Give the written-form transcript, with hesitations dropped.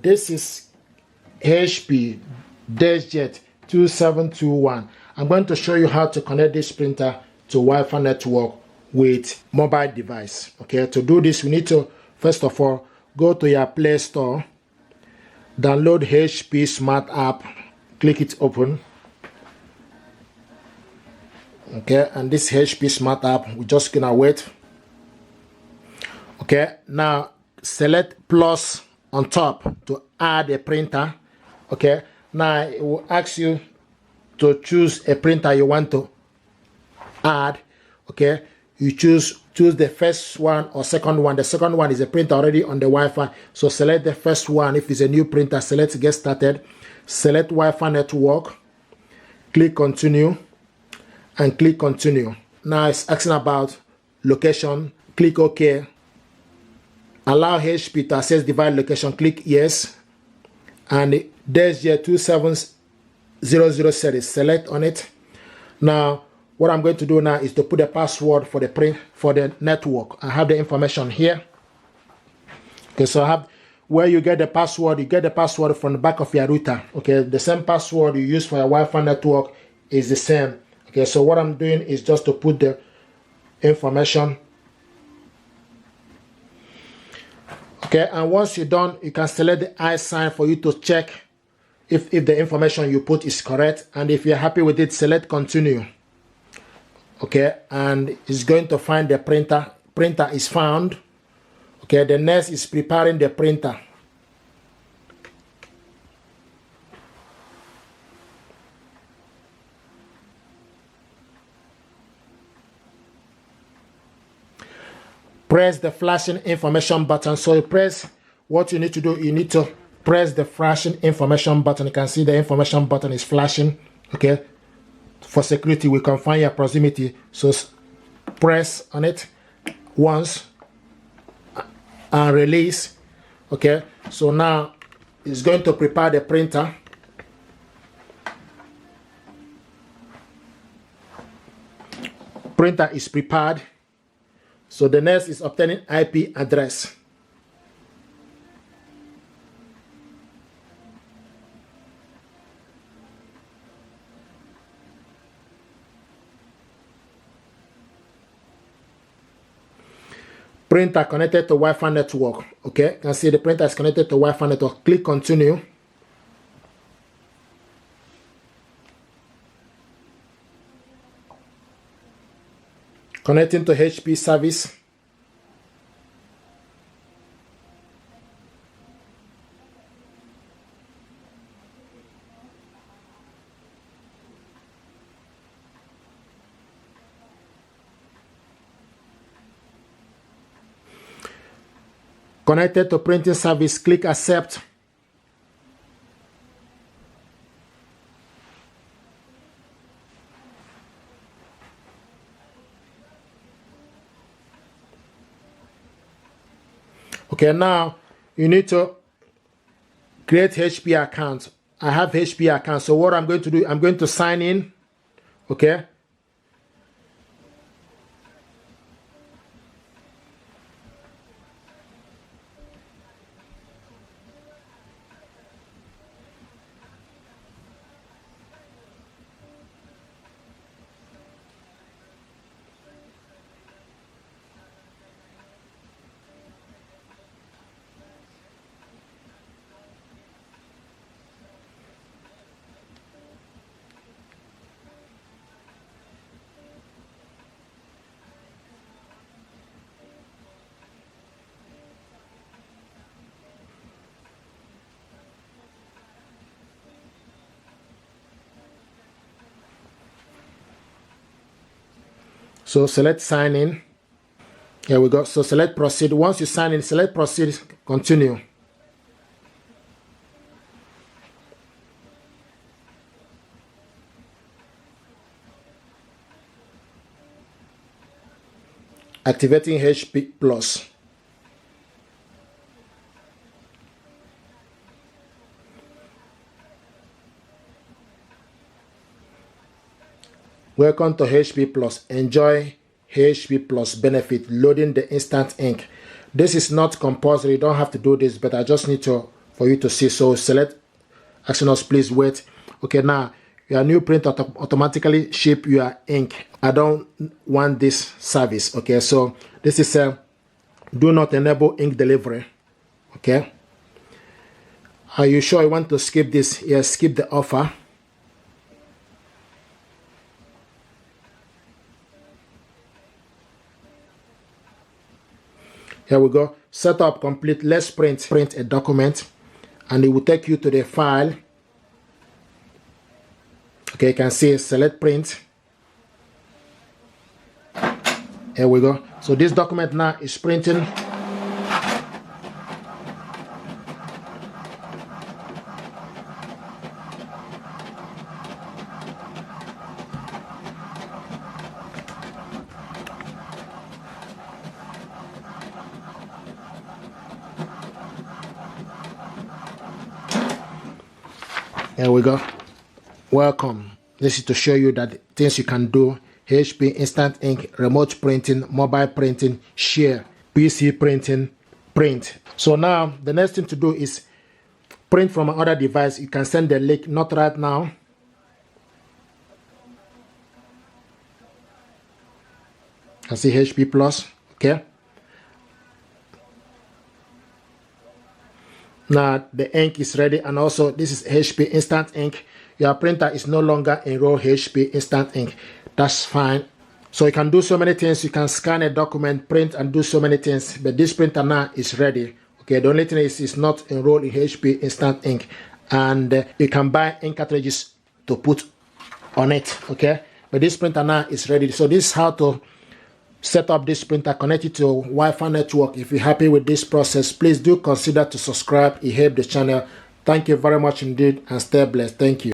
This is HP Deskjet 2721. I'm going to show you how to connect this printer to Wi-Fi network with mobile device. Okay, to do this, we need to first of all go to your Play Store, download HP Smart App, click it open. Okay, and this HP Smart App, we're just gonna wait. Okay, now select plus on top to add a printer. Okay, now it will ask you to choose a printer you want to add. Okay, you choose the first one or second one. The second one is a printer already on the Wi-Fi, so select the first one. If it's a new printer, select get started, select Wi-Fi network, click continue, and click continue. Now it's asking about location, click OK. Allow HP to access device location, click yes, and Deskjet 2700 series, select on it. Now what I'm going to do now is to put the password for the network. I have the information here. Okay, so I have where you get the password. You get the password from the back of your router. Okay, the same password you use for your Wi-Fi network is the same. Okay, so what I'm doing is just to put the information. Okay, and once you're done, you can select the I sign for you to check if the information you put is correct. And if you're happy with it, select continue. Okay, and it's going to find the printer. Printer is found. Okay, the next is preparing the printer. Press the flashing information button. So you press, what you need to do, you need to press the flashing information button. You can see the information button is flashing. Okay, for security we confine your proximity, so press on it once and release. Okay, so now it's going to prepare the printer. Printer is prepared. So the next is obtaining IP address. Printer connected to Wi-Fi network. Okay, you can see the printer is connected to Wi-Fi network. Click continue. Connecting to HP service. Connected to printing service, click accept. Okay, now you need to create HP account. I have HP account, so what I'm going to do, I'm going to sign in. Okay. So select sign in. Here we go. So select proceed. Once you sign in, select proceed, continue. Activating HP Plus. Welcome to HP Plus. Enjoy HP Plus benefit, loading the instant ink. This is not compulsory, you don't have to do this, but I just need to for you to see. So select asking us please wait. Okay, now your new printer automatically ship your ink. I don't want this service. Okay, so this is a do not enable ink delivery. Okay, are you sure you want to skip this? Yes, skip the offer. Here we go. Setup complete. Let's print a document, and it will take you to the file. Okay, you can see select print. Here we go. So this document now is printing. Here we go. Welcome. This is to show you that things you can do: HP instant ink, remote printing, mobile printing, share, PC printing, print. So now the next thing to do is print from another device. You can send the link, not right now. You can see HP Plus. Okay. Now the ink is ready, and also this is HP instant ink. Your printer is no longer enroll HP instant ink. That's fine. So you can do so many things. You can scan a document, print, and do so many things. But this printer now is ready. Okay, the only thing is it's not enrolled in HP instant ink, and you can buy ink cartridges to put on it. Okay, but this printer now is ready. So this is how to set up this printer, connect it to Wi-Fi network. If you're happy with this process, please do consider to subscribe. It helps the channel. Thank you very much indeed, and stay blessed. Thank you.